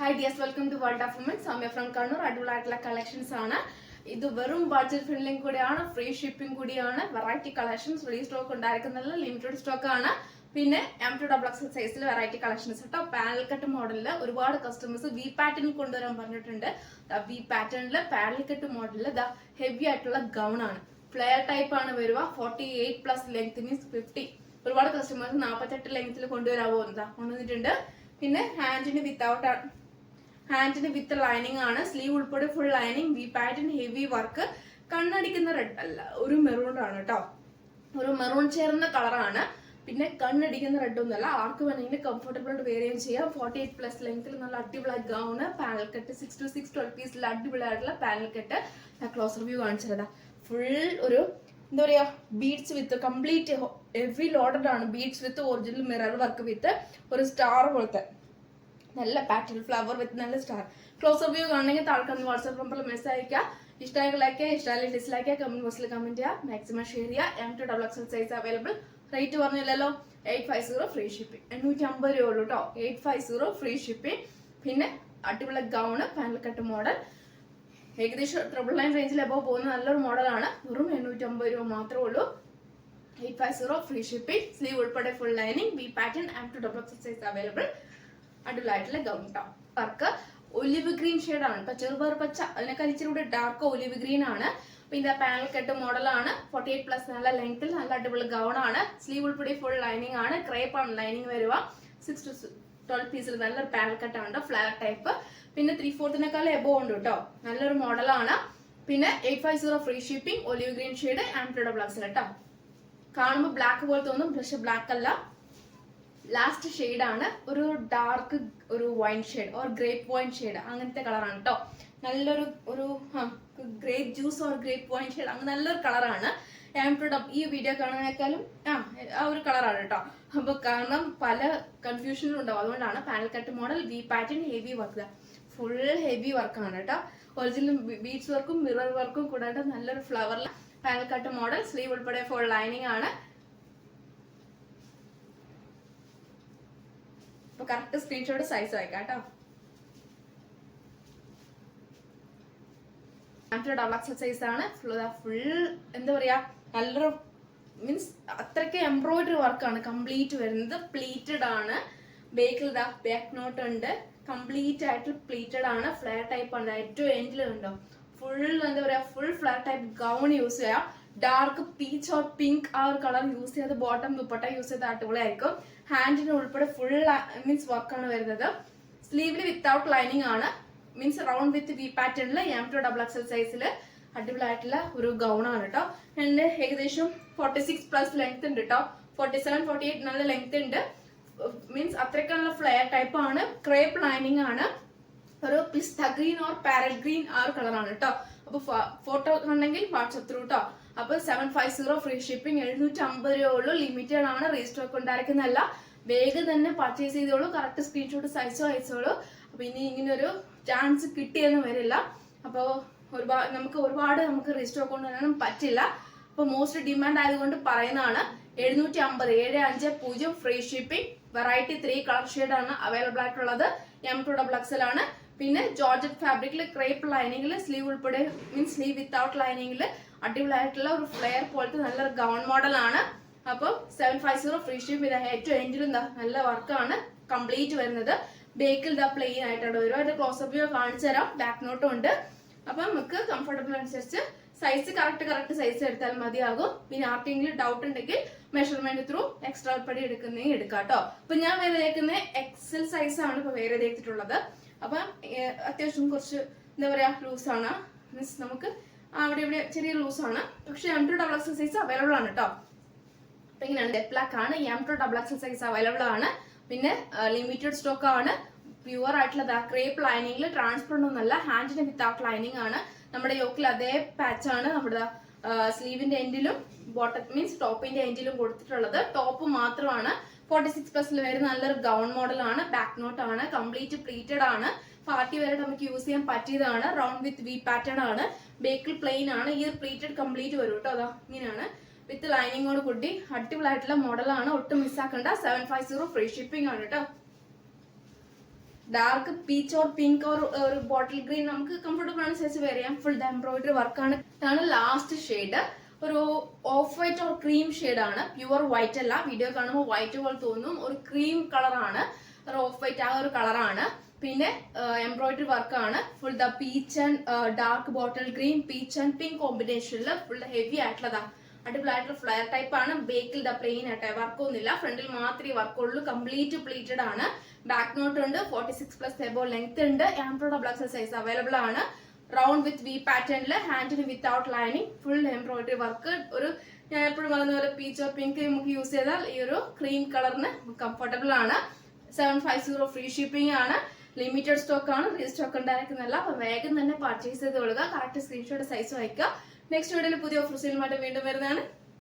Hi dears, welcome to World of Women. Samya from Kannur. അടിപൊളിയായിട്ടുള്ള collections ആണ്. ഇത് വെറും ബഡ്ജറ്റ് ഫ്രണ്ട്ലിയും കൂടിയാണ്, ഫ്രീ ഷിപ്പിംഗ് കൂടിയാണ്. വെറൈറ്റി കളക്ഷൻസ് ഫ്രീ സ്റ്റോക്ക് ഉണ്ടായിരിക്കുന്നില്ല, ലിമിറ്റഡ് സ്റ്റോക്ക് ആണ്. പിന്നെ M2XX സൈസിൽ വെറൈറ്റി കളക്ഷൻസ് കേട്ടോ. പാനൽ കട്ട് മോഡലിൽ ഒരുപാട് കസ്റ്റമേഴ്സ് വി പാറ്റേൺ കൊണ്ടുവരാൻ പറഞ്ഞിട്ടുണ്ട്. വി പാറ്റേണില് പാനൽ കട്ട് മോഡലിൽ ഹെവി ആയിട്ടുള്ള ഗൗൺ ആണ്. ഫ്ലെയർ ടൈപ്പ് ആണ് വരിക. 48+ ലെങ്ത് മീൻസ് 50. ഒരുപാട് കസ്റ്റമേഴ്സ് 48 ലെങ്ത്തിൽ കൊണ്ടുവരാവോ കൊണ്ടുവന്നിട്ടുണ്ട്. പിന്നെ ഹാൻഡിന് വിത്ത് ലൈനിങ് ആണ്. സ്ലീവ് ഉൾപ്പെടെ full lining, V pattern, heavy work. കണ്ണടിക്കുന്ന റെഡ് അല്ല, ഒരു മെറൂൺ ആണ് കേട്ടോ. ഒരു മെറൂൺ ചേർന്ന കളറാണ്. പിന്നെ കണ്ണടിക്കുന്ന റെഡ് ഒന്നല്ല. ആർക്ക് വേണമെങ്കിൽ കംഫർട്ടബിൾ ആയിട്ട് വെയർ ചെയ്യാം. 48+ ലെങ്ത്തിൽ നല്ല അടിപൊളി ഗൗണ്, പാനൽ കട്ട് 6 to 6 12 പീസിൽ അടിപൊളിയായിട്ടുള്ള പാനൽ കട്ട്. ക്ലോസർ വ്യൂ കാണിച്ചതാ. ഫുൾ ഒരു എന്താ പറയാ, beads with complete heavy loaded ആണ്. Beads with original mirror work with ഒരു സ്റ്റാർ പോലത്തെ നല്ല പാറ്റേൺ ഫ്ലവർ വിത്ത് നല്ല സ്റ്റാർ. ക്ലോസർ വ്യൂ കാണണമെങ്കിൽ താൽക്കാലം വാട്സ്ആപ്പ് നമ്പറിൽ മെസ്സേജ് അയക്കുക. ഇഷ്ടമായി ലൈക്ക് ചെയ്യുക, ഇഷ്ടമായി ഡിസ്ലൈക്ക് ചെയ്യുക, കമന്റ് ബോക്സിൽ കമന്റ് ചെയ്യുക. മാക്സിമം ഷെയർ ചെയ്യുക. M2XX size available. റേറ്റ് പറഞ്ഞില്ലല്ലോ, 850 ഫ്രീ ഷിപ്പിംഗ്. 850 രൂപ ഉള്ളൂ കേട്ടോ. 850 ഫ്രീ ഷിപ്പിംഗ്. പിന്നെ അടിപൊളി ഗൗണ്, പാനൽ കട്ട് മോഡൽ, ഏകദേശം 999 റേഞ്ചിൽ എബോ പോകുന്ന നല്ലൊരു മോഡലാണ്. വെറും 850 രൂപ മാത്രമേ ഉള്ളൂ. 850 ഫ്രീ ഷിപ്പിംഗ്. സ്ലീവ് ഉൾപ്പെടെ full lining, B pattern, M2XX size available. അടിപൊളിയായിട്ടുള്ള gown top. Work olive green ഷെയ്ഡാണ്. ഇപ്പൊ ചെറുപയർ പച്ച, അതിനൊക്കെ ഇച്ചിരി കൂടെ ഡാർക്ക് ഒലിവ് ഗ്രീൻ ആണ്. പിന്നെ പാനൽ കട്ട് മോഡലാണ്. 48+ നല്ല ലെങ്ത്തിൽ നല്ല അടിപൊളി ഗൗൺ ആണ്. സ്ലീവ് ഉൾപ്പെടെ ഫുൾ ലൈനിങ് ആണ്. ക്രേപ്പ് ആണ് ലൈനിങ് വരിക. 6 to 12 പീസിൽ നല്ലൊരു പാനൽ കട്ട് ആണ്, ഫ്ലാറ്റ് ടൈപ്പ്. പിന്നെ 3/4 എബോ ഉണ്ട് കേട്ടോ. നല്ലൊരു മോഡലാണ്. പിന്നെ 850 free shipping. Olive green shade, M2XX കേട്ടോ. കാണുമ്പോൾ ബ്ലാക്ക് പോലെ തോന്നും, പക്ഷെ ബ്ലാക്ക് അല്ല. ലാസ്റ്റ് ഷെയ്ഡ് ആണ്. ഒരു ഡാർക്ക് ഒരു wine shade or grape wine shade, അങ്ങനത്തെ കളറാണ് കേട്ടോ. നല്ലൊരു grape juice or grape wine shade, അങ്ങനെ നല്ലൊരു കളറാണ്. ഈ വീഡിയോ കാണുന്നതിനേക്കാളും ആ ഒരു കളറാണ് കേട്ടോ. അപ്പൊ കാരണം പല കൺഫ്യൂഷനും ഉണ്ടാവും, അതുകൊണ്ടാണ്. Panel cut model, V pattern, heavy work, full heavy വർക്കാണ് കേട്ടോ. ഒറിജിനൽ ബീഡ്സ് വർക്കും മിറർ വർക്കും കൂടാതെ നല്ലൊരു ഫ്ലവറിൽ പാനൽ കട്ട് മോഡൽ. സ്ലീവ് ഉൾപ്പെടെ ഫുൾ ലൈനിങ് ആണ്. അപ്പൊ കറക്റ്റ് സ്ക്രീൻഷോട്ട് സൈസ് അയക്കാം കേട്ടോ. M2XX സൈസ് ആണ്. ഫുൾ എന്താ പറയാ, നല്ലൊരു മീൻസ് അത്രയ്ക്ക് എംബ്രോയിഡറി വർക്കാണ് കംപ്ലീറ്റ് വരുന്നത്. പ്ലീറ്റഡ് ആണ്. ബേക്കിൽ ബാക്ക് നോട്ട് ഉണ്ട്. കംപ്ലീറ്റ് ആയിട്ട് പ്ലീറ്റഡ് ആണ്. ഫ്ലെയർ ടൈപ്പ് ആണ്. ഏറ്റവും എൻഡിലുണ്ടോ ഫുൾ എന്താ പറയാ, full flare type gown use ചെയ്യാം. ഡാർക്ക് പീച്ച് ഓർ പിങ്ക് ആ ഒരു കളർ യൂസ് ചെയ്ത് ബോട്ടം ദുപ്പട്ട യൂസ് ചെയ്ത് അടിപൊളിയായിരിക്കും. ഹാൻഡിന് ഉൾപ്പെടെ ഫുൾ മീൻസ് വർക്കാണ് വരുന്നത്. സ്ലീവില് വിത്തൗട്ട് ലൈനിങ് ആണ്. മീൻസ് റൗണ്ട് വിത്ത് വി പാറ്റേണില് M2XX സൈസില് അടിപൊളിയായിട്ടുള്ള ഒരു ഗൗൺ ആണ് കേട്ടോ. ആൻഡ് ഏകദേശം 46+ ലെങ്ത് ഉണ്ട് കേട്ടോ. 47, 48 നല്ല ലെങ്ത് ഉണ്ട്. മീൻസ് അത്രയ്ക്കുള്ള ഫ്ലെയർ ടൈപ്പ് ആണ്. ക്രേപ്പ് ലൈനിങ് ആണ്. ഒരു പിസ്ത ഗ്രീൻ ഓർ പാരറ്റ് ഗ്രീൻ ആ ഒരു കളറാണ് കേട്ടോ. അപ്പൊ ഫോട്ടോ ഉണ്ടെങ്കിൽ വാട്സ്ആപ്പ് ത്രൂ കേട്ടോ. അപ്പൊ 750 ഫ്രീ ഷിപ്പിംഗ്. 750 രൂപ ഉള്ളൂ. ലിമിറ്റഡ് ആണ്, റീസ്റ്റോക്ക് ഉണ്ടായിരിക്കുന്നതല്ല. വേഗം തന്നെ പർച്ചേസ് ചെയ്തോളൂ. കറക്റ്റ് സ്ക്രീൻഷോട്ട് സൈസോ അയച്ചോളൂ. അപ്പൊ ഇനി ഇങ്ങനെ ഒരു ചാൻസ് കിട്ടിയെന്ന് വരില്ല. അപ്പൊ നമുക്ക് റീസ്റ്റോക്ക് കൊണ്ടുവരാനും പറ്റില്ല. അപ്പൊ മോസ്റ്റ് ഡിമാൻഡ് ആയതുകൊണ്ട് പറയുന്നതാണ്. 750 free shipping. Variety 3 colour shade ആണ് അവൈലബിൾ ആയിട്ടുള്ളത്. M2XX ആണ്. പിന്നെ ജോർജറ്റ് ഫാബ്രിക്കിൽ ക്രേപ്പ് ലൈനിങ്ങിൽ സ്ലീവ് ഉൾപ്പെടെ മീൻസ് സ്ലീവ് വിത്തൗട്ട് ലൈനിങ്ങിൽ അടിപൊളിയായിട്ടുള്ള ഒരു ഫ്ലെയർ പോലത്തെ നല്ലൊരു ഗൗൺ മോഡൽ ആണ്. അപ്പോൾ 750 ഫ്രീ ഷിപ്പ്. ഏറ്റവും എൻഡിലും നല്ല വർക്കാണ് കംപ്ലീറ്റ് വരുന്നത്. ബേക്കിൽ പ്ലെയിൻ ആയിട്ടാണ് വരും. അതിന്റെ ക്ലോസപ്പ് വ്യൂ കാണിച്ചു തരാം. ബാക്ക് നോട്ടും ഉണ്ട്. അപ്പൊ നമുക്ക് കംഫർട്ടബിൾ അനുസരിച്ച് സൈസ് കറക്റ്റ് സൈസ് എടുത്താൽ മതിയാകും. പിന്നെ ആർക്കെങ്കിലും ഡൗട്ട് ഉണ്ടെങ്കിൽ മെഷർമെന്റ് ത്രൂ എക്സ്ട്രാ ഉൾപ്പെടെ എടുക്കുന്നതെങ്കിൽ എടുക്കാം കേട്ടോ. അപ്പൊ ഞാൻ വേറെ തേക്കുന്നത് XL സൈസ് ആണ് ഇപ്പൊ വേറെ തേച്ചിട്ടുള്ളത്. അപ്പൊ അത്യാവശ്യം കുറച്ച് എന്താ പറയാ ലൂസാണ്. മീൻസ് നമുക്ക് അവിടെ ഇവിടെ ചെറിയ ലൂസാണ്. പക്ഷെ M2XX സൈസ് അവൈലബിൾ ആണ് കേട്ടോ. അപ്പൊ ഇങ്ങനെയാണ്. ഡെറ്റ് ബ്ലാക്ക് ആണ്. M2XX സൈസ് അവൈലബിൾ ആണ്. പിന്നെ ലിമിറ്റഡ് സ്റ്റോക്ക് ആണ്. പ്യുവർ ആയിട്ടുള്ള ക്രേപ്പ് ലൈനിങ്ങിൽ, ട്രാൻസ്പെറന്റ് ഒന്നല്ല. ഹാൻഡിന് വിത്തൗട്ട് ലൈനിങ് ആണ്. നമ്മുടെ യോക്കിൽ അതേ പാച്ച് ആണ് നമ്മുടെ സ്ലീവിന്റെ എൻഡിലും ബോട്ടം മീൻസ് ടോപ്പിന്റെ എൻഡിലും കൊടുത്തിട്ടുള്ളത്. ടോപ്പ് മാത്രമാണ്. 46+ വരുന്ന നല്ലൊരു ഗൗൺ മോഡൽ ആണ്. ബാക്ക് നോട്ട് ആണ്. കംപ്ലീറ്റ് പ്ലീറ്റഡ് ആണ്. പാർട്ടി വരെ നമുക്ക് യൂസ് ചെയ്യാൻ പറ്റിയതാണ്. റൗണ്ട് വിത്ത് വി പാറ്റേൺ ആണ്. ബേക്കിൽ പ്ലെയിൻ ആണ്. ഈ പ്ലീറ്റഡ് കംപ്ലീറ്റ് വരും കേട്ടോ. അതാ ഇങ്ങനെയാണ്. വിത്ത് ലൈനിങ്ങോട് കൂടി അടിപൊളിയായിട്ടുള്ള മോഡലാണ്. ഒട്ടും മിസ്സാക്കണ്ട. 750 ഫ്രീ ഷിപ്പിംഗ് ആണ് കേട്ടോ. Dark peach or pink or ഒരു ബോട്ടിൽ ഗ്രീൻ നമുക്ക് കംഫർട്ടബിൾ ആണ് സൈസ് വെയർ ചെയ്യാം. ഫുൾ എംബ്രോയിഡറി വർക്കാണ്. ഇതാണ് ലാസ്റ്റ് ഷെയ്ഡ്. ഒരു ഓഫ് വൈറ്റ് ഓർ ക്രീം ഷെയ്ഡാണ്. പ്യുവർ വൈറ്റ് അല്ല, വീഡിയോ കാണുമ്പോൾ വൈറ്റ് പോലെ തോന്നും. ഒരു ക്രീം കളറാണ്, ഒരു ഓഫ് വൈറ്റ് ആ ഒരു കളറാണ്. പിന്നെ എംബ്രോയിഡറി വർക്കാണ്. Full the peach and dark bottle green, peach and pink കോമ്പിനേഷനിൽ ഫുൾ ഹെവി ആയിട്ടുള്ളതാ. അടിപൊളിയായിട്ടുള്ള ഫ്ലയർ ടൈപ്പ് ആണ്. ബേക്കിൽ ദ പ്ലെയിൻ ആയിട്ട് വർക്കൊന്നുമില്ല, ഫ്രണ്ടിൽ മാത്രമേ വർക്കുള്ളൂ. കംപ്ലീറ്റ് പ്ലീറ്റഡ് ആണ്. ബാക്ക് നോട്ട് ഉണ്ട്. 46+ എബോ ലെങ്ത് ഉണ്ട്. Embroidery double XL size available ആണ്. റൗണ്ട് വിത്ത് വി പാറ്റേണിൽ, ഹാൻഡിന് without lining, full embroidery work. ഒരു ഞാൻ എപ്പോഴും പറയുന്ന പോലെ പീച്ച് ഓർ പിങ്ക് നമുക്ക് യൂസ് ചെയ്താൽ ഈ ഒരു ക്രീം കളറിന് കംഫർട്ടബിൾ ആണ്. 750 ഫ്രീ ഷിപ്പിംഗ് ആണ്. ലിമിറ്റഡ് സ്റ്റോക്ക് ആണ്, റീസ്റ്റോക്ക് ഉണ്ടായിരിക്കുന്നല്ല. അപ്പൊ വേഗം തന്നെ പർച്ചേസ് ചെയ്ത് കൊടുക്കുക. കറക്റ്റ് സ്ക്രീൻഷോട്ട് സൈസ് അയക്കുക. നെക്സ്റ്റ് വീഡിയോയിൽ പുതിയ ഓഫർ സെയിലുമായിട്ട് വീണ്ടും വരുന്നതാണ്.